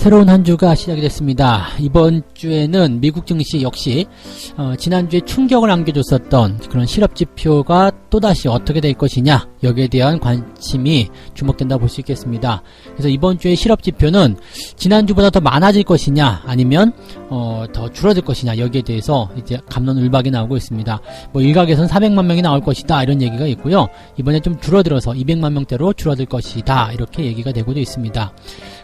새로운 한 주가 시작이 됐습니다. 이번 주에는 미국 증시 역시 지난주에 충격을 안겨줬었던 그런 실업지표가 또다시 어떻게 될 것이냐, 여기에 대한 관심이 주목된다고 볼 수 있겠습니다. 그래서 이번 주의 실업지표는 지난주보다 더 많아질 것이냐, 아니면 더 줄어들 것이냐, 여기에 대해서 이제 갑론을박이 나오고 있습니다. 뭐 일각에서는 400만 명이 나올 것이다, 이런 얘기가 있고요. 이번에 좀 줄어들어서 200만 명대로 줄어들 것이다, 이렇게 얘기가 되고도 있습니다.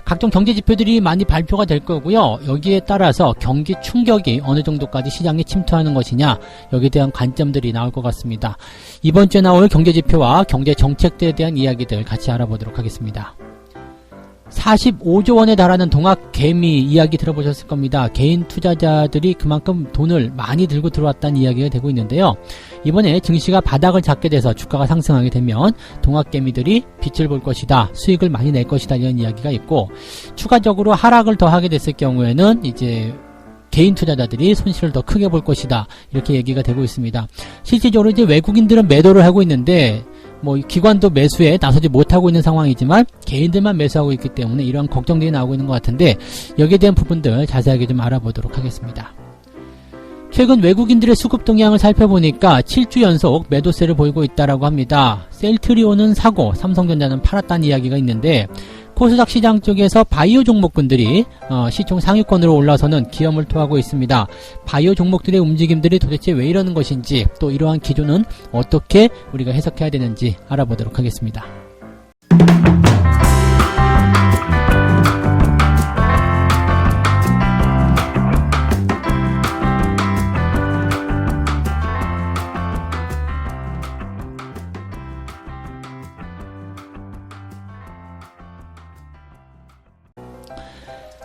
각종 경제지표들이 많이 발표가 될 거고요. 여기에 따라서 경기 충격이 어느 정도까지 시장에 침투하는 것이냐, 여기에 대한 관점들이 나올 것 같습니다. 이번 주에 나올 경제지표와 경제정책들에 대한 이야기들 같이 알아보도록 하겠습니다. 45조 원에 달하는 동학개미 이야기 들어보셨을 겁니다. 개인 투자자들이 그만큼 돈을 많이 들고 들어왔다는 이야기가 되고 있는데요. 이번에 증시가 바닥을 잡게 돼서 주가가 상승하게 되면 동학개미들이 빛을 볼 것이다, 수익을 많이 낼 것이다, 이런 이야기가 있고, 추가적으로 하락을 더 하게 됐을 경우에는 이제 개인 투자자들이 손실을 더 크게 볼 것이다, 이렇게 얘기가 되고 있습니다. 실질적으로 이제 외국인들은 매도를 하고 있는데, 뭐 기관도 매수에 나서지 못하고 있는 상황이지만 개인들만 매수하고 있기 때문에 이러한 걱정들이 나오고 있는 것 같은데, 여기에 대한 부분들 자세하게 좀 알아보도록 하겠습니다. 최근 외국인들의 수급 동향을 살펴보니까 7주 연속 매도세를 보이고 있다라고 합니다. 셀트리온은 사고 삼성전자는 팔았다는 이야기가 있는데, 코스닥 시장 쪽에서 바이오 종목군들이 시총 상위권으로 올라서는 기염을 토하고 있습니다. 바이오 종목들의 움직임들이 도대체 왜 이러는 것인지, 또 이러한 기조는 어떻게 우리가 해석해야 되는지 알아보도록 하겠습니다.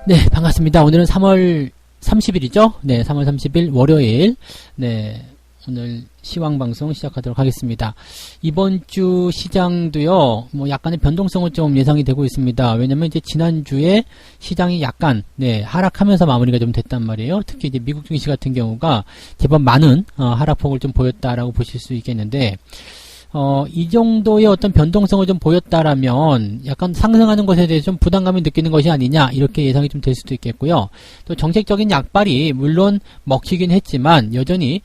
네, 반갑습니다. 오늘은 3월 30일이죠? 네, 3월 30일 월요일. 네, 오늘 시황방송 시작하도록 하겠습니다. 이번 주 시장도요, 뭐 약간의 변동성은 좀 예상이 되고 있습니다. 왜냐면 이제 지난주에 시장이 약간, 하락하면서 마무리가 좀 됐단 말이에요. 특히 이제 미국 증시 같은 경우가 제법 많은 하락폭을 좀 보였다라고 보실 수 있겠는데, 이 정도의 어떤 변동성을 좀 보였다라면 약간 상승하는 것에 대해서 좀 부담감을 느끼는 것이 아니냐, 이렇게 예상이 좀 될 수도 있겠고요. 또 정책적인 약발이 물론 먹히긴 했지만 여전히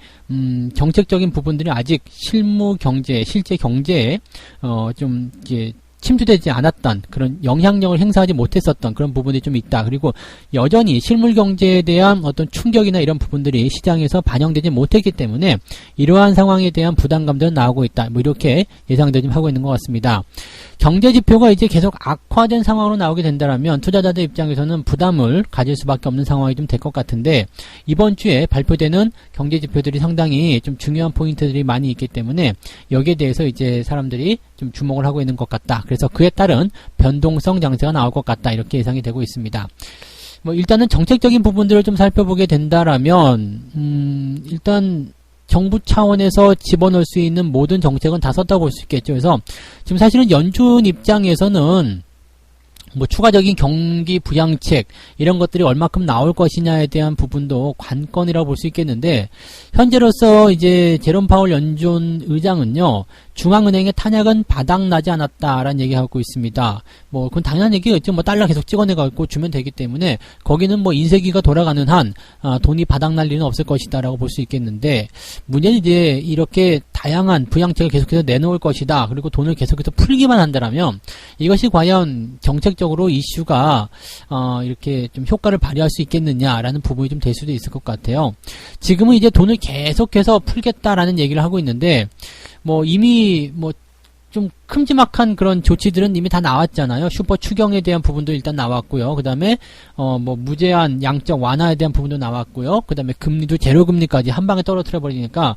정책적인 부분들이 아직 실무 경제, 실제 경제에 좀 이제 침투되지 않았던, 그런 영향력을 행사하지 못했었던 그런 부분이 좀 있다. 그리고 여전히 실물 경제에 대한 어떤 충격이나 이런 부분들이 시장에서 반영되지 못했기 때문에 이러한 상황에 대한 부담감들은 나오고 있다, 뭐 이렇게 예상들 좀 하고 있는 것 같습니다. 경제 지표가 이제 계속 악화된 상황으로 나오게 된다면 투자자들 입장에서는 부담을 가질 수밖에 없는 상황이 좀 될 것 같은데, 이번 주에 발표되는 경제 지표들이 상당히 좀 중요한 포인트들이 많이 있기 때문에 여기에 대해서 이제 사람들이 좀 주목을 하고 있는 것 같다. 그래서 그에 따른 변동성 장세가 나올 것 같다, 이렇게 예상이 되고 있습니다. 뭐 일단은 정책적인 부분들을 좀 살펴보게 된다라면 일단 정부 차원에서 집어넣을 수 있는 모든 정책은 다 썼다고 볼 수 있겠죠. 그래서 지금 사실은 연준 입장에서는 뭐 추가적인 경기 부양책 이런 것들이 얼마큼 나올 것이냐에 대한 부분도 관건이라고 볼 수 있겠는데, 현재로서 이제 제롬 파월 연준 의장은요, 중앙은행의 탄약은 바닥나지 않았다라는 얘기하고 있습니다. 뭐 그건 당연한 얘기겠죠. 뭐 달러 계속 찍어내갖고 주면 되기 때문에 거기는 뭐 인쇄기가 돌아가는 한 돈이 바닥날 일은 없을 것이다라고 볼 수 있겠는데, 문제는 이제 이렇게 다양한 부양책을 계속해서 내놓을 것이다, 그리고 돈을 계속해서 풀기만 한다라면 이것이 과연 정책적으로 이슈가 이렇게 좀 효과를 발휘할 수 있겠느냐라는 부분이 좀 될 수도 있을 것 같아요. 지금은 이제 돈을 계속해서 풀겠다라는 얘기를 하고 있는데, 뭐 이미 뭐 좀 큼지막한 그런 조치들은 이미 다 나왔잖아요. 슈퍼 추경에 대한 부분도 일단 나왔고요. 그 다음에 뭐 무제한 양적 완화에 대한 부분도 나왔고요. 그 다음에 금리도 제로금리까지 한 방에 떨어뜨려 버리니까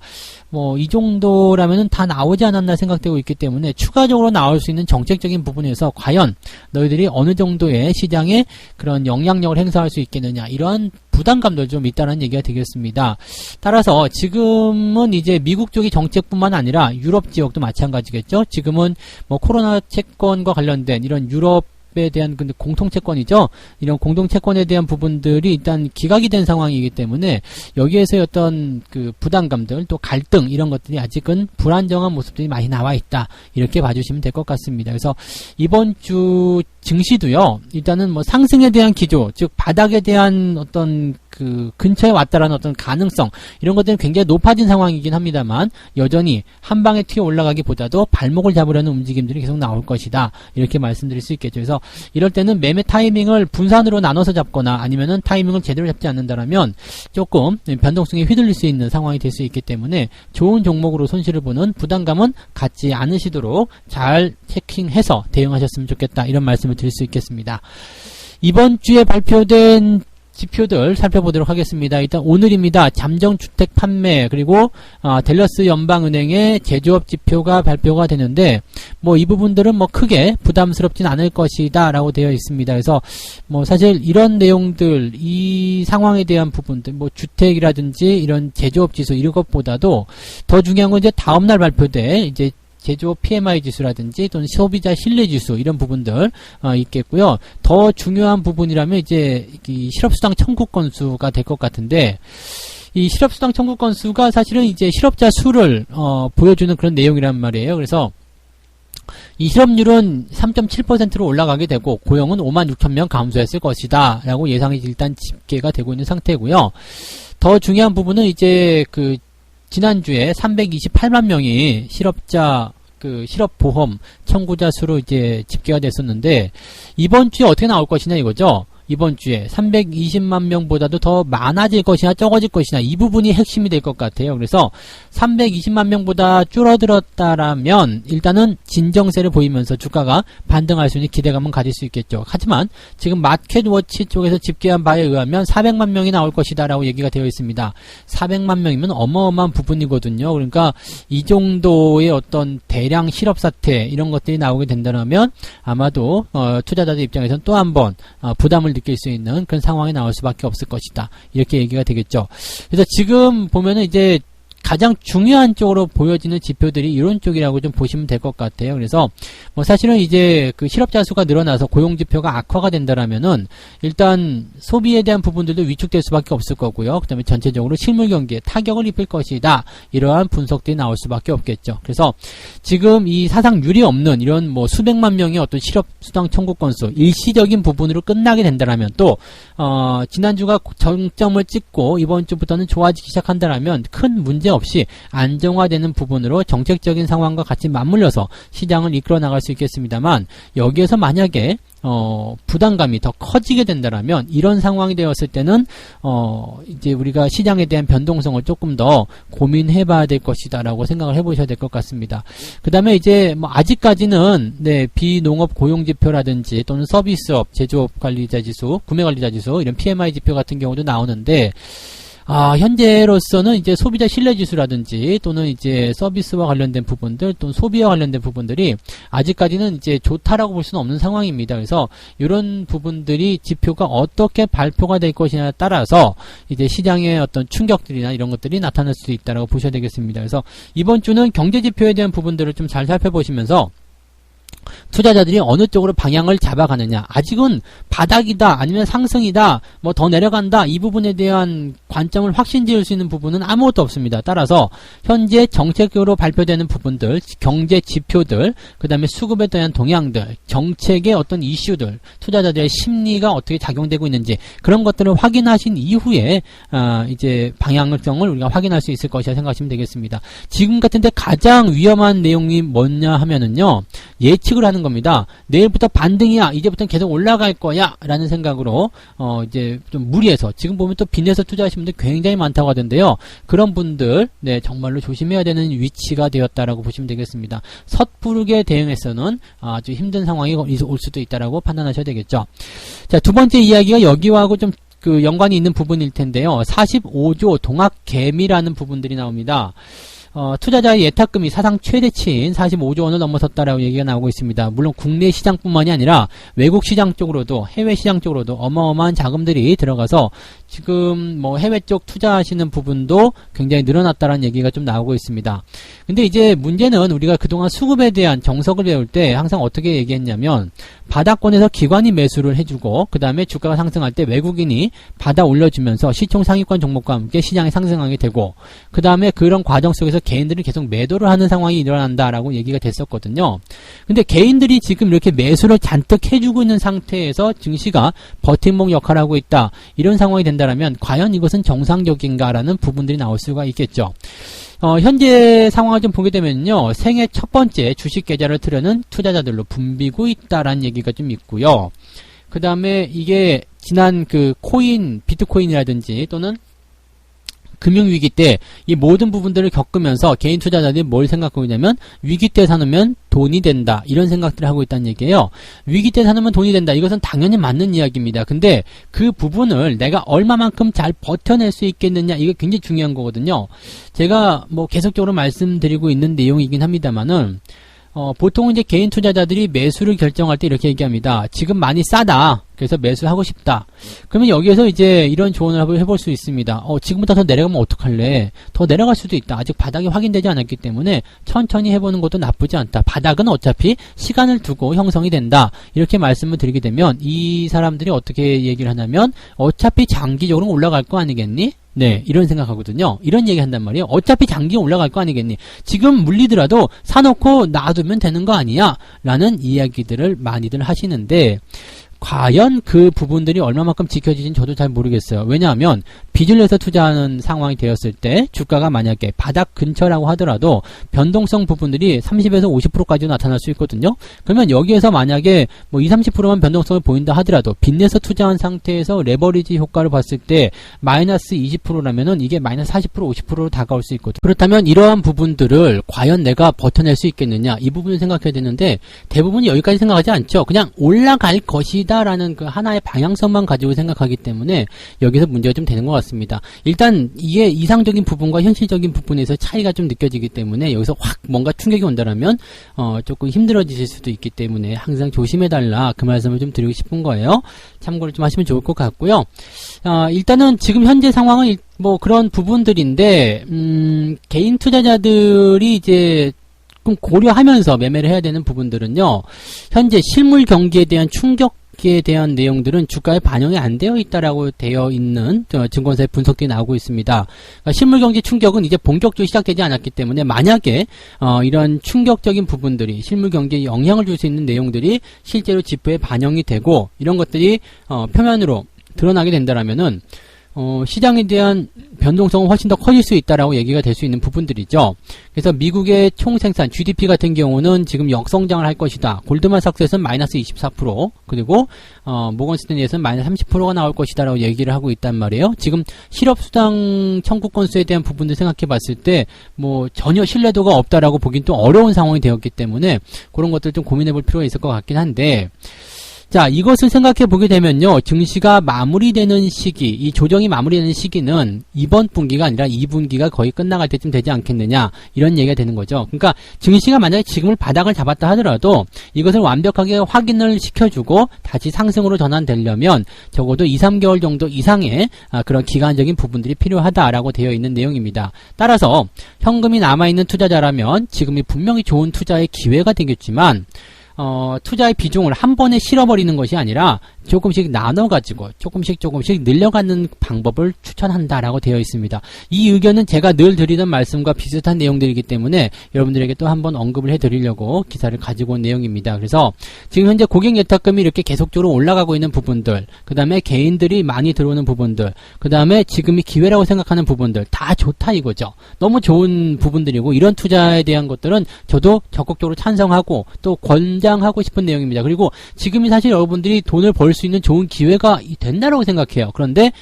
뭐 이 정도라면은 다 나오지 않았나 생각되고 있기 때문에 추가적으로 나올 수 있는 정책적인 부분에서 과연 너희들이 어느 정도의 시장에 그런 영향력을 행사할 수 있겠느냐, 이러한 부담감도 좀 있다는 얘기가 되겠습니다. 따라서 지금은 이제 미국 쪽의 정책뿐만 아니라 유럽 지역도 마찬가지겠죠. 지금은 뭐 코로나 채권과 관련된 이런 유럽에 대한 근데 공통채권이죠. 이런 공동채권에 대한 부분들이 일단 기각이 된 상황이기 때문에 여기에서의 어떤 그 부담감들, 또 갈등, 이런 것들이 아직은 불안정한 모습들이 많이 나와 있다, 이렇게 봐주시면 될 것 같습니다. 그래서 이번 주 증시도요, 일단은 뭐 상승에 대한 기조, 즉 바닥에 대한 어떤 그 근처에 왔다라는 어떤 가능성, 이런 것들은 굉장히 높아진 상황이긴 합니다만 여전히 한 방에 튀어 올라가기보다도 발목을 잡으려는 움직임들이 계속 나올 것이다, 이렇게 말씀드릴 수 있겠죠. 그래서 이럴 때는 매매 타이밍을 분산으로 나눠서 잡거나 아니면은 타이밍을 제대로 잡지 않는다라면 조금 변동성에 휘둘릴 수 있는 상황이 될 수 있기 때문에 좋은 종목으로 손실을 보는 부담감은 갖지 않으시도록 잘 체킹해서 대응하셨으면 좋겠다, 이런 말씀을 드릴 수 있겠습니다. 이번 주에 발표된 지표들 살펴보도록 하겠습니다. 일단 오늘입니다. 잠정주택 판매, 그리고 댈러스 연방은행의 제조업 지표가 발표가 되는데 뭐 이 부분들은 뭐 크게 부담스럽진 않을 것이다 라고 되어 있습니다. 그래서 뭐 사실 이런 내용들, 이 상황에 대한 부분들, 뭐 주택이라든지 이런 제조업 지수 이런 것보다도 더 중요한 건 이제 다음날 발표될 이제 제조업 PMI 지수라든지 또는 소비자 신뢰 지수, 이런 부분들 있겠고요. 더 중요한 부분이라면 이제 이 실업수당 청구 건수가 될 것 같은데, 이 실업수당 청구 건수가 사실은 이제 실업자 수를 보여주는 그런 내용이란 말이에요. 그래서 이 실업률은 3.7%로 올라가게 되고 고용은 56,000명 감소했을 것이다 라고 예상이 일단 집계가 되고 있는 상태고요. 더 중요한 부분은 이제 그 지난주에 328만 명이 실업보험 청구자 수로 이제 집계가 됐었는데, 이번 주에 어떻게 나올 것이냐 이거죠. 이번 주에 320만 명보다도 더 많아질 것이냐 적어질 것이냐, 이 부분이 핵심이 될 것 같아요. 그래서 320만 명보다 줄어들었다라면 일단은 진정세를 보이면서 주가가 반등할 수 있는 기대감은 가질 수 있겠죠. 하지만 지금 마켓워치 쪽에서 집계한 바에 의하면 400만 명이 나올 것이다 라고 얘기가 되어 있습니다. 400만 명이면 어마어마한 부분이거든요. 그러니까 이 정도의 어떤 대량 실업 사태, 이런 것들이 나오게 된다면 아마도 투자자들 입장에서는 또 한 번 부담을 느낄 수 있는 그런 상황이 나올 수밖에 없을 것이다, 이렇게 얘기가 되겠죠. 그래서 지금 보면은 이제 가장 중요한 쪽으로 보여지는 지표들이 이런 쪽이라고 좀 보시면 될 것 같아요. 그래서 뭐 사실은 이제 그 실업자 수가 늘어나서 고용 지표가 악화가 된다라면은 일단 소비에 대한 부분들도 위축될 수밖에 없을 거고요. 그다음에 전체적으로 실물 경기에 타격을 입힐 것이다, 이러한 분석들이 나올 수밖에 없겠죠. 그래서 지금 이 사상 유례 없는 이런 뭐 수백만 명의 어떤 실업 수당 청구 건수, 일시적인 부분으로 끝나게 된다라면 또 지난주가 정점을 찍고 이번 주부터는 좋아지기 시작한다라면 큰 문제 없이 안정화되는 부분으로 정책적인 상황과 같이 맞물려서 시장을 이끌어 나갈 수 있겠습니다만, 여기에서 만약에 부담감이 더 커지게 된다라면 이런 상황이 되었을 때는 이제 우리가 시장에 대한 변동성을 조금 더 고민해 봐야 될 것이다 라고 생각을 해 보셔야 될 것 같습니다. 그 다음에 이제 뭐 아직까지는 비농업 고용지표라든지 또는 서비스업, 제조업 관리자 지수, 구매 관리자 지수, 이런 PMI 지표 같은 경우도 나오는데, 현재로서는 이제 소비자 신뢰 지수라든지 또는 이제 서비스와 관련된 부분들 또는 소비와 관련된 부분들이 아직까지는 이제 좋다라고 볼 수는 없는 상황입니다. 그래서 이런 부분들이 지표가 어떻게 발표가 될 것이냐에 따라서 이제 시장의 어떤 충격들이나 이런 것들이 나타날 수 있다라고 보셔야 되겠습니다. 그래서 이번 주는 경제 지표에 대한 부분들을 좀 잘 살펴보시면서 투자자들이 어느 쪽으로 방향을 잡아가느냐, 아직은 바닥이다 아니면 상승이다 뭐 더 내려간다, 이 부분에 대한 관점을 확신 지을 수 있는 부분은 아무것도 없습니다. 따라서 현재 정책적으로 발표되는 부분들, 경제 지표들, 그 다음에 수급에 대한 동향들, 정책의 어떤 이슈들, 투자자들의 심리가 어떻게 작용되고 있는지, 그런 것들을 확인하신 이후에 이제 방향성을 우리가 확인할 수 있을 것이라 생각하시면 되겠습니다. 지금 같은데 가장 위험한 내용이 뭐냐 하면은요, 예측을 하는 겁니다. 내일부터 반등이야, 이제부터는 계속 올라갈 거야 라는 생각으로 이제 좀 무리해서, 지금 보면 또 빚내서 투자하시는 분들 굉장히 많다고 하던데요, 그런 분들 정말로 조심해야 되는 위치가 되었다라고 보시면 되겠습니다. 섣부르게 대응해서는 아주 힘든 상황이 올 수도 있다라고 판단하셔야 되겠죠. 자, 두 번째 이야기가 여기와하고 좀 그 연관이 있는 부분일 텐데요, 45조 동학개미라는 부분들이 나옵니다. 투자자의 예탁금이 사상 최대치인 45조 원을 넘어섰다라고 얘기가 나오고 있습니다. 물론 국내 시장뿐만이 아니라 외국 시장 쪽으로도, 해외 시장 쪽으로도 어마어마한 자금들이 들어가서 지금 뭐 해외 쪽 투자하시는 부분도 굉장히 늘어났다라는 얘기가 좀 나오고 있습니다. 근데 이제 문제는 우리가 그동안 수급에 대한 정석을 배울 때 항상 어떻게 얘기했냐면, 바닥권에서 기관이 매수를 해주고 그 다음에 주가가 상승할 때 외국인이 받아 올려주면서 시총 상위권 종목과 함께 시장이 상승하게 되고 그 다음에 그런 과정 속에서 개인들이 계속 매도를 하는 상황이 일어난다라고 얘기가 됐었거든요. 근데 개인들이 지금 이렇게 매수를 잔뜩 해주고 있는 상태에서 증시가 버팀목 역할을 하고 있다. 이런 상황이 된다면 과연 이것은 정상적인가라는 부분들이 나올 수가 있겠죠. 현재 상황을 좀 보게 되면요. 생애 첫 번째 주식 계좌를 틀어는 투자자들로 붐비고 있다라는 얘기가 좀 있고요. 그 다음에 이게 지난 그 비트코인이라든지 또는 금융위기 때 이 모든 부분들을 겪으면서 개인 투자자들이 뭘 생각하고 있냐면 위기 때 사놓으면 돈이 된다. 이런 생각들을 하고 있다는 얘기예요. 위기 때 사놓으면 돈이 된다. 이것은 당연히 맞는 이야기입니다. 근데 그 부분을 내가 얼마만큼 잘 버텨낼 수 있겠느냐. 이게 굉장히 중요한 거거든요. 제가 뭐 계속적으로 말씀드리고 있는 내용이긴 합니다만은 보통 이제 개인 투자자들이 매수를 결정할 때 이렇게 얘기합니다. 지금 많이 싸다. 그래서 매수하고 싶다. 그러면 여기에서 이제 이런 조언을 한번 해볼 수 있습니다. 지금부터 더 내려가면 어떡할래? 더 내려갈 수도 있다. 아직 바닥이 확인되지 않았기 때문에 천천히 해보는 것도 나쁘지 않다. 바닥은 어차피 시간을 두고 형성이 된다. 이렇게 말씀을 드리게 되면 이 사람들이 어떻게 얘기를 하냐면 어차피 장기적으로 올라갈 거 아니겠니? 네, 이런 생각하거든요. 이런 얘기 한단 말이에요. 어차피 장기 올라갈 거 아니겠니? 지금 물리더라도 사놓고 놔두면 되는 거 아니야? 라는 이야기들을 많이들 하시는데 과연 그 부분들이 얼마만큼 지켜지진 저도 잘 모르겠어요. 왜냐하면 빚을 내서 투자하는 상황이 되었을 때 주가가 만약에 바닥 근처라고 하더라도 변동성 부분들이 30에서 50%까지 나타날 수 있거든요. 그러면 여기에서 만약에 뭐 20, 30%만 변동성을 보인다 하더라도 빚 내서 투자한 상태에서 레버리지 효과를 봤을 때 마이너스 20%라면은 이게 마이너스 40%, 50%로 다가올 수 있거든요. 그렇다면 이러한 부분들을 과연 내가 버텨낼 수 있겠느냐 이 부분을 생각해야 되는데 대부분이 여기까지 생각하지 않죠. 그냥 올라갈 것이다 라는 그 하나의 방향성만 가지고 생각하기 때문에 여기서 문제가 좀 되는 것 같습니다. 일단 이게 이상적인 부분과 현실적인 부분에서 차이가 좀 느껴지기 때문에 여기서 확 뭔가 충격이 온다라면 조금 힘들어지실 수도 있기 때문에 항상 조심해달라 그 말씀을 좀 드리고 싶은 거예요. 참고를 좀 하시면 좋을 것 같고요. 일단은 지금 현재 상황은 뭐 그런 부분들인데 개인 투자자들이 이제 좀 고려하면서 매매를 해야 되는 부분들은요. 현재 실물 경기에 대한 충격에 대한 내용들은 주가에 반영이 안 되어 있다라고 되어 있는 증권사의 분석들이 나오고 있습니다. 그러니까 실물 경기 충격은 이제 본격적으로 시작되지 않았기 때문에 만약에 이런 충격적인 부분들이 실물 경기에 영향을 줄 수 있는 내용들이 실제로 지표에 반영이 되고 이런 것들이 표면으로 드러나게 된다라면은 시장에 대한 변동성은 훨씬 더 커질 수 있다라고 얘기가 될 수 있는 부분들이죠. 그래서 미국의 총생산 GDP 같은 경우는 지금 역성장을 할 것이다. 골드만삭스에서는 마이너스 24% 그리고 모건스탠리에서는 마이너스 30%가 나올 것이다라고 얘기를 하고 있단 말이에요. 지금 실업수당 청구 건수에 대한 부분들 생각해 봤을 때 뭐 전혀 신뢰도가 없다라고 보긴 또 어려운 상황이 되었기 때문에 그런 것들 좀 고민해 볼 필요가 있을 것 같긴 한데 자, 이것을 생각해 보게 되면요. 증시가 마무리되는 시기, 이 조정이 마무리되는 시기는 이번 분기가 아니라 2분기가 거의 끝나갈 때쯤 되지 않겠느냐. 이런 얘기가 되는 거죠. 그러니까 증시가 만약에 지금을 바닥을 잡았다 하더라도 이것을 완벽하게 확인을 시켜주고 다시 상승으로 전환되려면 적어도 2, 3개월 정도 이상의 그런 기간적인 부분들이 필요하다라고 되어 있는 내용입니다. 따라서 현금이 남아있는 투자자라면 지금이 분명히 좋은 투자의 기회가 되겠지만 투자의 비중을 한 번에 실어버리는 것이 아니라 조금씩 나눠가지고 조금씩 늘려가는 방법을 추천한다라고 되어 있습니다. 이 의견은 제가 늘 드리던 말씀과 비슷한 내용들이기 때문에 여러분들에게 또 한번 언급을 해드리려고 기사를 가지고 온 내용입니다. 그래서 지금 현재 고객 예탁금이 이렇게 계속적으로 올라가고 있는 부분들, 그 다음에 개인들이 많이 들어오는 부분들, 그 다음에 지금이 기회라고 생각하는 부분들 다 좋다 이거죠. 너무 좋은 부분들이고 이런 투자에 대한 것들은 저도 적극적으로 찬성하고 또 권장하고 싶은 내용입니다. 그리고 지금이 사실 여러분들이 돈을 벌 수 있는 좋은 기회가 된다라고 생각해요. 그런데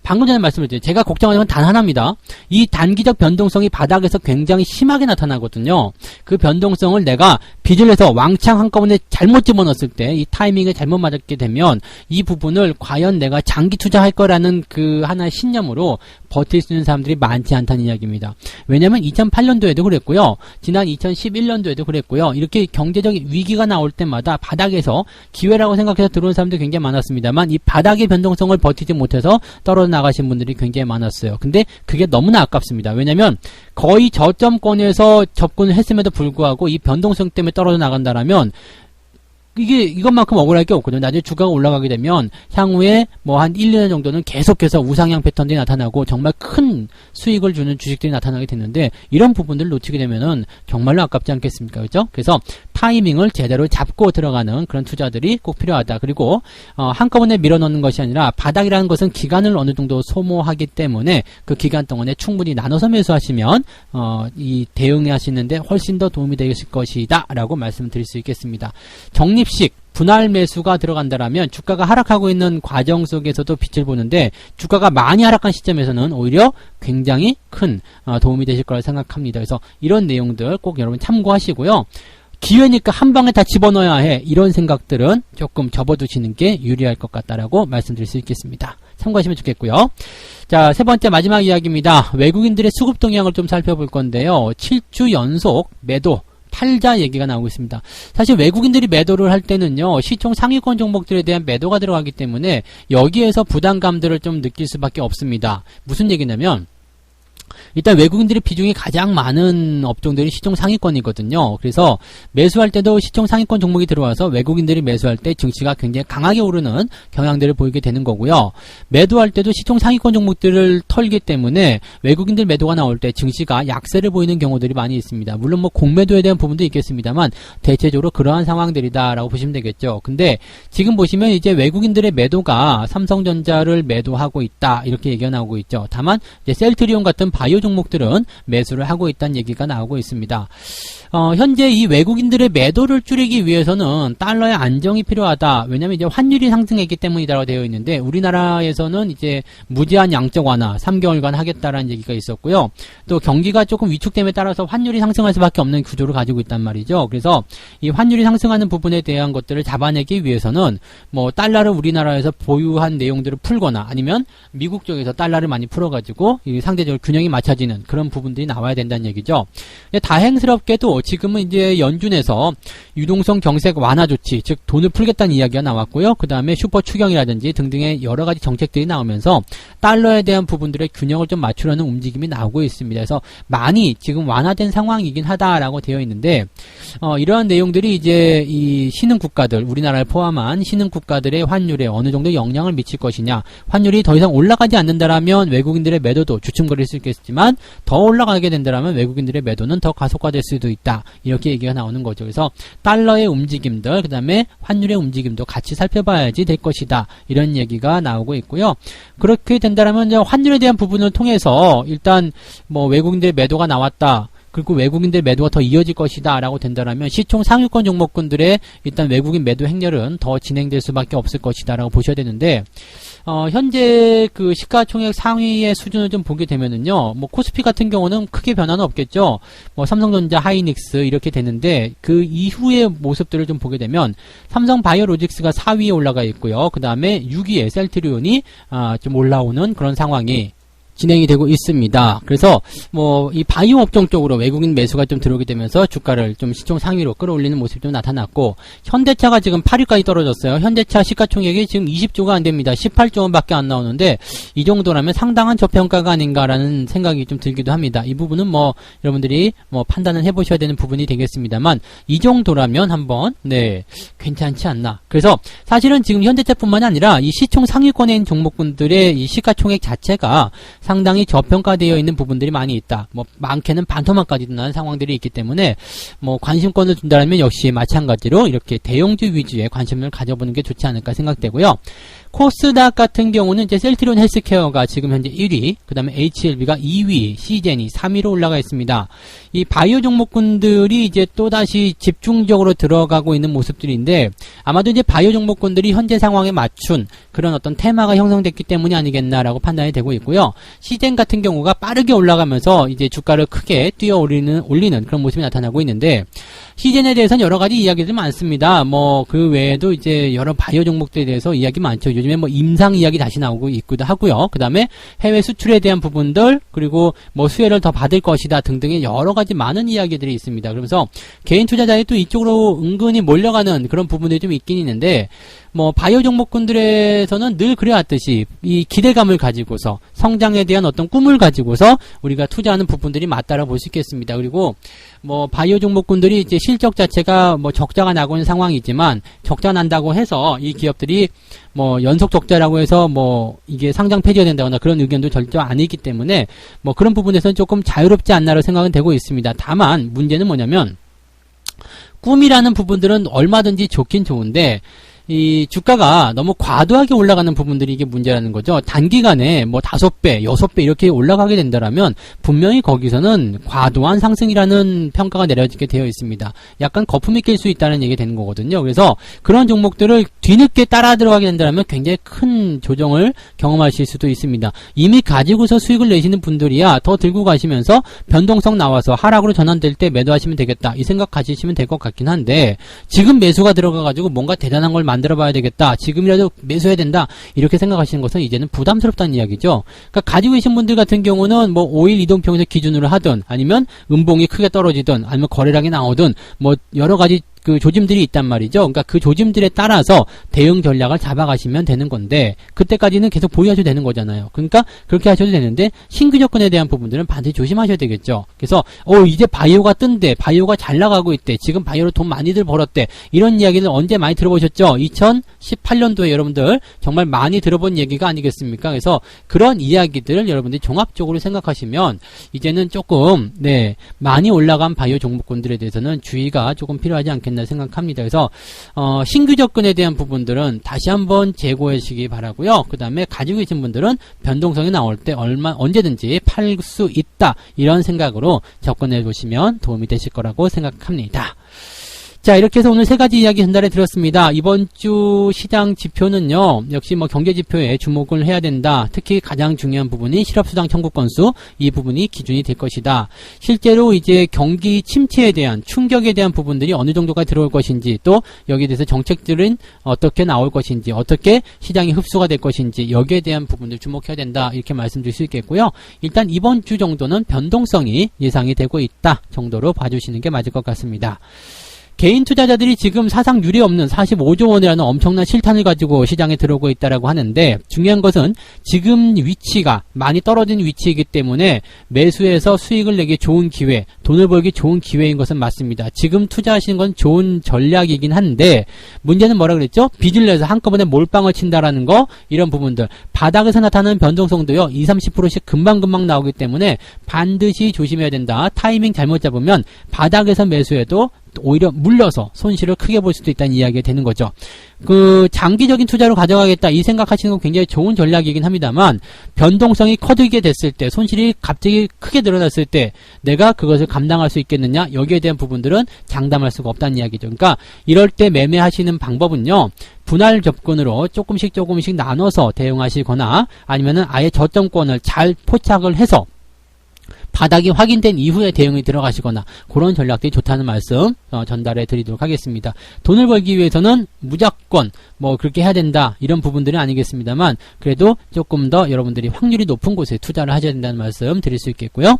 방금 전에 말씀드렸죠. 제가 걱정하는 건 단 하나입니다. 이 단기적 변동성이 바닥에서 굉장히 심하게 나타나거든요. 그 변동성을 내가 빚을 내서 왕창 한꺼번에 잘못 집어넣었을 때 이 타이밍에 잘못 맞게 되면 이 부분을 과연 내가 장기 투자할 거라는 그 하나의 신념으로 버틸 수 있는 사람들이 많지 않다는 이야기입니다. 왜냐하면 2008년도에도 그랬고요. 지난 2011년도에도 그랬고요. 이렇게 경제적 위기가 나올 때마다 바닥에서 기회라고 생각해서 들어온 사람들이 굉장히 많았습니다만 이 바닥의 변동성을 버티지 못해서 떨어져 나가신 분들이 굉장히 많았어요. 근데 그게 너무나 아깝습니다. 왜냐하면 거의 저점권에서 접근을 했음에도 불구하고 이 변동성 때문에 떨어져 나간다라면 이것만큼 억울할 게 없거든요. 나중에 주가가 올라가게 되면 향후에 뭐 한 1, 2년 정도는 계속해서 우상향 패턴들이 나타나고 정말 큰 수익을 주는 주식들이 나타나게 됐는데 이런 부분들을 놓치게 되면은 정말로 아깝지 않겠습니까? 그죠? 그래서 타이밍을 제대로 잡고 들어가는 그런 투자들이 꼭 필요하다. 그리고 한꺼번에 밀어넣는 것이 아니라 바닥이라는 것은 기간을 어느 정도 소모하기 때문에 그 기간 동안에 충분히 나눠서 매수하시면 이 대응하시는데 훨씬 더 도움이 되실 것이다 라고 말씀드릴 수 있겠습니다. 적립식 분할 매수가 들어간다라면 주가가 하락하고 있는 과정 속에서도 빛을 보는데 주가가 많이 하락한 시점에서는 오히려 굉장히 큰 도움이 되실 거라 생각합니다. 그래서 이런 내용들 꼭 여러분 참고하시고요. 기회니까 한 방에 다 집어넣어야 해. 이런 생각들은 조금 접어두시는 게 유리할 것 같다라고 말씀드릴 수 있겠습니다. 참고하시면 좋겠고요. 자, 세 번째 마지막 이야기입니다. 외국인들의 수급 동향을 좀 살펴볼 건데요. 7주 연속 매도 팔자 얘기가 나오고 있습니다. 사실 외국인들이 매도를 할 때는요, 시총 상위권 종목들에 대한 매도가 들어가기 때문에 여기에서 부담감들을 좀 느낄 수밖에 없습니다. 무슨 얘기냐면 일단 외국인들의 비중이 가장 많은 업종들이 시총 상위권이거든요. 그래서 매수할 때도 시총 상위권 종목이 들어와서 외국인들이 매수할 때 증시가 굉장히 강하게 오르는 경향들을 보이게 되는 거고요. 매도할 때도 시총 상위권 종목들을 털기 때문에 외국인들 매도가 나올 때 증시가 약세를 보이는 경우들이 많이 있습니다. 물론 뭐 공매도에 대한 부분도 있겠습니다만 대체적으로 그러한 상황들이다라고 보시면 되겠죠. 근데 지금 보시면 이제 외국인들의 매도가 삼성전자를 매도하고 있다 이렇게 얘기가 나오고 있죠. 다만 이제 셀트리온 같은 바이오 종목들은 매수를 하고 있다는 얘기가 나오고 있습니다. 현재 이 외국인들의 매도를 줄이기 위해서는 달러의 안정이 필요하다. 왜냐하면 이제 환율이 상승했기 때문이라고 되어 있는데 우리나라에서는 이제 무제한 양적 완화 3개월간 하겠다라는 얘기가 있었고요. 또 경기가 조금 위축됨에 따라서 환율이 상승할 수밖에 없는 구조를 가지고 있단 말이죠. 그래서 이 환율이 상승하는 부분에 대한 것들을 잡아내기 위해서는 뭐 달러를 우리나라에서 보유한 내용들을 풀거나 아니면 미국 쪽에서 달러를 많이 풀어가지고 이 상대적으로 균형이 맞춰지는 그런 부분들이 나와야 된다는 얘기죠. 다행스럽게도 지금은 이제 연준에서 유동성 경색 완화 조치, 즉 돈을 풀겠다는 이야기가 나왔고요. 그 다음에 슈퍼 추경이라든지 등등의 여러 가지 정책들이 나오면서 달러에 대한 부분들의 균형을 좀 맞추려는 움직임이 나오고 있습니다. 그래서 많이 지금 완화된 상황이긴 하다라고 되어 있는데 이러한 내용들이 이제 이 신흥 국가들, 우리나라를 포함한 신흥 국가들의 환율에 어느 정도 영향을 미칠 것이냐, 환율이 더 이상 올라가지 않는다라면 외국인들의 매도도 주춤거릴 수 있겠지만 더 올라가게 된다라면 외국인들의 매도는 더 가속화될 수도 있다. 이렇게 얘기가 나오는 거죠. 그래서 달러의 움직임들, 그 다음에 환율의 움직임도 같이 살펴봐야지 될 것이다. 이런 얘기가 나오고 있고요. 그렇게 된다라면 이제 환율에 대한 부분을 통해서 일단 뭐 외국인들의 매도가 나왔다. 그리고 외국인들 매도가 더 이어질 것이다 라고 된다면 시총 상위권 종목군들의 일단 외국인 매도 행렬은 더 진행될 수밖에 없을 것이다 라고 보셔야 되는데 현재 그 시가총액 상위의 수준을 좀 보게 되면은요, 뭐 코스피 같은 경우는 크게 변화는 없겠죠. 뭐 삼성전자, 하이닉스 이렇게 되는데 그 이후의 모습들을 좀 보게 되면 삼성 바이오로직스가 4위에 올라가 있고요. 그 다음에 6위에 셀트리온이 좀 올라오는 그런 상황이 진행이 되고 있습니다. 그래서 뭐 이 바이오 업종 쪽으로 외국인 매수가 좀 들어오게 되면서 주가를 좀 시총 상위로 끌어올리는 모습이 좀 나타났고 현대차가 지금 8위까지 떨어졌어요. 현대차 시가총액이 지금 20조가 안 됩니다. 18조 원밖에 안 나오는데 이 정도라면 상당한 저평가가 아닌가라는 생각이 좀 들기도 합니다. 이 부분은 뭐 여러분들이 뭐 판단을 해보셔야 되는 부분이 되겠습니다만 이 정도라면 한번 괜찮지 않나. 그래서 사실은 지금 현대차뿐만이 아니라 이 시총 상위권에 있는 종목군들의 이 시가총액 자체가 상당히 저평가되어 있는 부분들이 많이 있다. 뭐 많게는 반토막까지 드는 상황들이 있기 때문에 뭐 관심권을 준다면 역시 마찬가지로 이렇게 대형주 위주의 관심을 가져보는 게 좋지 않을까 생각되고요. 코스닥 같은 경우는 이제 셀트리온 헬스케어가 지금 현재 1위, 그 다음에 HLB가 2위, 시젠이 3위로 올라가 있습니다. 이 바이오 종목군들이 이제 또다시 집중적으로 들어가고 있는 모습들인데 아마도 이제 바이오 종목군들이 현재 상황에 맞춘 그런 어떤 테마가 형성됐기 때문이 아니겠나라고 판단이 되고 있고요. 시젠 같은 경우가 빠르게 올라가면서 이제 주가를 크게 올리는 그런 모습이 나타나고 있는데 시젠에 대해서는 여러 가지 이야기들이 많습니다. 뭐 그 외에도 이제 여러 바이오 종목들에 대해서 이야기 많죠. 요즘에 뭐 임상 이야기 다시 나오고 있기도 하고요. 그 다음에 해외 수출에 대한 부분들, 그리고 뭐 수혜를 더 받을 것이다 등등의 여러 가지 많은 이야기들이 있습니다. 그러면서 개인 투자자들이 또 이쪽으로 은근히 몰려가는 그런 부분들이 좀 있긴 있는데 뭐 바이오 종목군들에서는 늘 그래왔듯이 이 기대감을 가지고서 성장에 대한 어떤 꿈을 가지고서 우리가 투자하는 부분들이 맞다라고 볼 수 있겠습니다. 그리고 뭐 바이오 종목군들이 이제 실적 자체가 뭐 적자가 나고 있는 상황이지만 적자 난다고 해서 이 기업들이 뭐 연속 적자라고 해서 뭐 이게 상장 폐지가 된다거나 그런 의견도 절대 아니기 때문에 뭐 그런 부분에서는 조금 자유롭지 않나로 생각은 되고 있습니다. 다만 문제는 뭐냐면 꿈이라는 부분들은 얼마든지 좋긴 좋은데 이 주가가 너무 과도하게 올라가는 부분들이 이게 문제라는 거죠. 단기간에 뭐 5배, 6배 이렇게 올라가게 된다라면 분명히 거기서는 과도한 상승이라는 평가가 내려지게 되어 있습니다. 약간 거품이 낄 수 있다는 얘기가 되는 거거든요. 그래서 그런 종목들을 뒤늦게 따라 들어가게 된다면 굉장히 큰 조정을 경험하실 수도 있습니다. 이미 가지고서 수익을 내시는 분들이야 더 들고 가시면서 변동성 나와서 하락으로 전환될 때 매도하시면 되겠다. 이 생각 가지시면 될 것 같긴 한데 지금 매수가 들어가가지고 뭔가 대단한 걸 만들어 봐야 되겠다. 지금이라도 매수해야 된다. 이렇게 생각하시는 것은 이제는 부담스럽다는 이야기죠. 그러니까 가지고 계신 분들 같은 경우는 뭐 5일 이동평균 기준으로 하든 아니면 음봉이 크게 떨어지든 아니면 거래량이 나오든 뭐 여러 가지 그 조짐들이 있단 말이죠. 그러니까 그 조짐들에 따라서 대응 전략을 잡아가시면 되는 건데 그때까지는 계속 보유하셔도 되는 거잖아요. 그러니까 그렇게 하셔도 되는데 신규 접근에 대한 부분들은 반드시 조심하셔야 되겠죠. 그래서 이제 바이오가 뜬대. 바이오가 잘 나가고 있대. 지금 바이오로 돈 많이들 벌었대. 이런 이야기는 언제 많이 들어보셨죠? 2018년도에 여러분들 정말 많이 들어본 얘기가 아니겠습니까? 그래서 그런 이야기들을 여러분들이 종합적으로 생각하시면 이제는 조금 많이 올라간 바이오 종목군들에 대해서는 주의가 조금 필요하지 않겠나 생각합니다. 그래서 신규 접근에 대한 부분들은 다시 한번 재고하시기 바라고요. 그 다음에 가지고 계신 분들은 변동성이 나올 때 언제든지 팔 수 있다. 이런 생각으로 접근해 보시면 도움이 되실 거라고 생각합니다. 자, 이렇게 해서 오늘 3가지 이야기 전달해 드렸습니다. 이번 주 시장 지표는요, 역시 뭐 경제 지표에 주목을 해야 된다. 특히 가장 중요한 부분이 실업수당 청구 건수, 이 부분이 기준이 될 것이다. 실제로 이제 경기 침체에 대한 충격에 대한 부분들이 어느 정도까지 들어올 것인지, 또 여기에 대해서 정책들은 어떻게 나올 것인지, 어떻게 시장이 흡수가 될 것인지, 여기에 대한 부분들 주목해야 된다. 이렇게 말씀드릴 수 있겠고요. 일단 이번 주 정도는 변동성이 예상이 되고 있다 정도로 봐주시는 게 맞을 것 같습니다. 개인 투자자들이 지금 사상 유례 없는 45조 원이라는 엄청난 실탄을 가지고 시장에 들어오고 있다라고 하는데 중요한 것은 지금 위치가 많이 떨어진 위치이기 때문에 매수해서 수익을 내기 좋은 기회, 돈을 벌기 좋은 기회인 것은 맞습니다. 지금 투자하시는 건 좋은 전략이긴 한데 문제는 뭐라 그랬죠? 빚을 내서 한꺼번에 몰빵을 친다라는 거, 이런 부분들. 바닥에서 나타나는 변동성도요 20-30%씩 금방금방 나오기 때문에 반드시 조심해야 된다. 타이밍 잘못 잡으면 바닥에서 매수해도 오히려 물려서 손실을 크게 볼 수도 있다는 이야기가 되는 거죠. 그 장기적인 투자로 가져가겠다 이 생각하시는 건 굉장히 좋은 전략이긴 합니다만 변동성이 커지게 됐을 때, 손실이 갑자기 크게 늘어났을 때 내가 그것을 감당할 수 있겠느냐, 여기에 대한 부분들은 장담할 수가 없다는 이야기죠. 그러니까 이럴 때 매매하시는 방법은요, 분할 접근으로 조금씩 나눠서 대응하시거나 아니면은 아예 저점권을 잘 포착을 해서 바닥이 확인된 이후에 대응이 들어가시거나 그런 전략들이 좋다는 말씀 전달해 드리도록 하겠습니다. 돈을 벌기 위해서는 무조건 뭐 그렇게 해야 된다 이런 부분들은 아니겠습니다만 그래도 조금 더 여러분들이 확률이 높은 곳에 투자를 하셔야 된다는 말씀 드릴 수 있겠고요.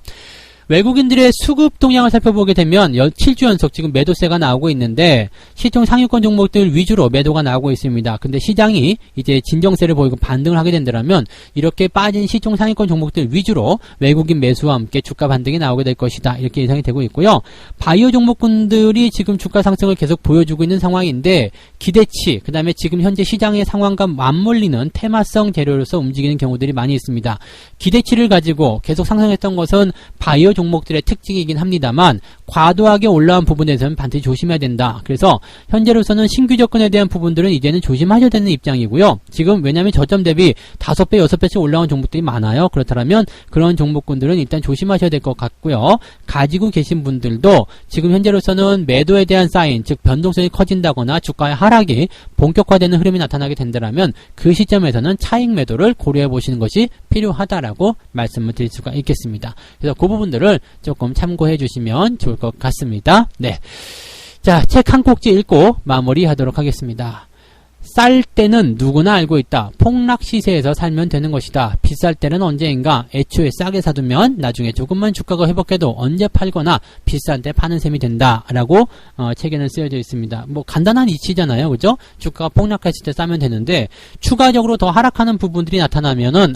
외국인들의 수급 동향을 살펴보게 되면 7주 연속 지금 매도세가 나오고 있는데 시총 상위권 종목들 위주로 매도가 나오고 있습니다. 근데 시장이 이제 진정세를 보이고 반등을 하게 된다면 이렇게 빠진 시총 상위권 종목들 위주로 외국인 매수와 함께 주가 반등이 나오게 될 것이다. 이렇게 예상이 되고 있고요. 바이오 종목군들이 지금 주가 상승을 계속 보여주고 있는 상황인데 기대치, 그 다음에 지금 현재 시장의 상황과 맞물리는 테마성 재료로서 움직이는 경우들이 많이 있습니다. 기대치를 가지고 계속 상승했던 것은 바이오 종목들의 특징이긴 합니다만 과도하게 올라온 부분에서는 반드시 조심해야 된다. 그래서 현재로서는 신규 접근에 대한 부분들은 이제는 조심하셔야 되는 입장이고요. 지금 왜냐하면 저점 대비 5배, 6배씩 올라온 종목들이 많아요. 그렇다면 그런 종목군들은 일단 조심하셔야 될 것 같고요. 가지고 계신 분들도 지금 현재로서는 매도에 대한 사인, 즉 변동성이 커진다거나 주가의 하락이 본격화되는 흐름이 나타나게 된다면 그 시점에서는 차익 매도를 고려해 보시는 것이 필요하다라고 말씀을 드릴 수가 있겠습니다. 그래서 그 부분들을 조금 참고해 주시면 좋을 것 같습니다. 네. 자, 책 한 꼭지 읽고 마무리하도록 하겠습니다. 쌀 때는 누구나 알고 있다. 폭락 시세에서 살면 되는 것이다. 비쌀 때는 언제인가? 애초에 싸게 사두면 나중에 조금만 주가가 회복해도 언제 팔거나 비싼 때 파는 셈이 된다. 라고 책에는 쓰여져 있습니다. 뭐 간단한 이치잖아요. 그죠? 주가가 폭락했을 때 싸면 되는데 추가적으로 더 하락하는 부분들이 나타나면은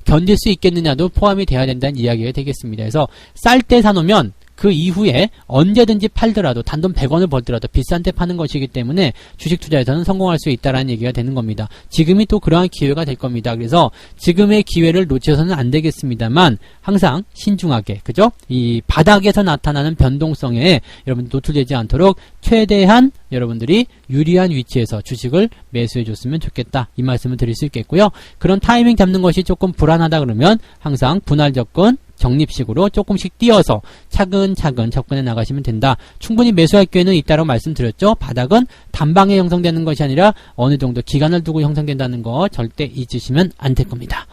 견딜 수 있겠느냐도 포함이 돼야 된다는 이야기가 되겠습니다. 그래서 쌀 때 사놓으면 그 이후에 언제든지 팔더라도 단돈 100원을 벌더라도 비싼 때 파는 것이기 때문에 주식 투자에서는 성공할 수 있다라는 얘기가 되는 겁니다. 지금이 또 그러한 기회가 될 겁니다. 그래서 지금의 기회를 놓쳐서는 안 되겠습니다만 항상 신중하게, 그죠? 이 바닥에서 나타나는 변동성에 여러분 노출되지 않도록 최대한 여러분들이 유리한 위치에서 주식을 매수해 줬으면 좋겠다, 이 말씀을 드릴 수 있겠고요. 그런 타이밍 잡는 것이 조금 불안하다 그러면 항상 분할 접근, 적립식으로 조금씩 띄어서 차근차근 접근해 나가시면 된다. 충분히 매수할 기회는 있다고 말씀드렸죠. 바닥은 단방에 형성되는 것이 아니라 어느 정도 기간을 두고 형성된다는 거 절대 잊으시면 안 될 겁니다.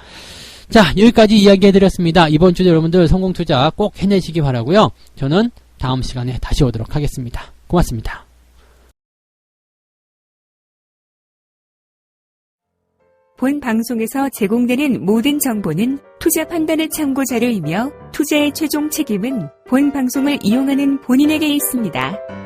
자, 여기까지 이야기해드렸습니다. 이번 주도 여러분들 성공투자 꼭 해내시기 바라고요. 저는 다음 시간에 다시 오도록 하겠습니다. 고맙습니다. 본 방송에서 제공되는 모든 정보는 투자 판단의 참고 자료이며 투자의 최종 책임은 본 방송을 이용하는 본인에게 있습니다.